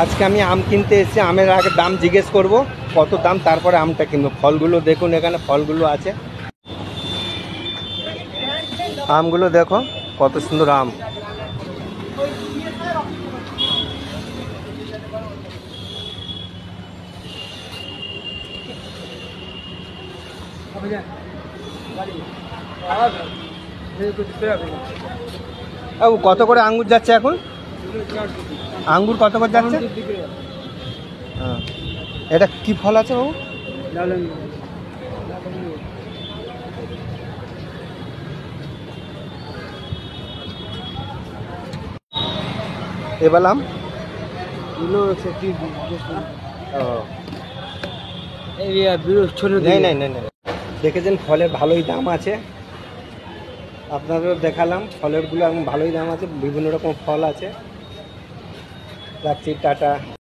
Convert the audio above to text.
আজকে আমি আম কিনতে এসেছি। আমের আগে দাম জিজ্ঞেস করব কত দাম, তারপরে আমটা কিনবো। ফলগুলো দেখুন, এখানে ফলগুলো আছে। আমগুলো দেখো কত সুন্দর আম। কত করে আঙ্গুর যাচ্ছে এখন? আঙ্গুর কত করে যাচ্ছে? হ্যাঁ, এটা কি ফল আছে বাবু? এবার আম দেখেছেন, ফলের ভালোই দাম আছে। আপনাদেরও দেখালাম ফলেরগুলো এখন ভালোই দাম আছে, বিভিন্ন রকম ফল আছে। রাখছি, টাটা।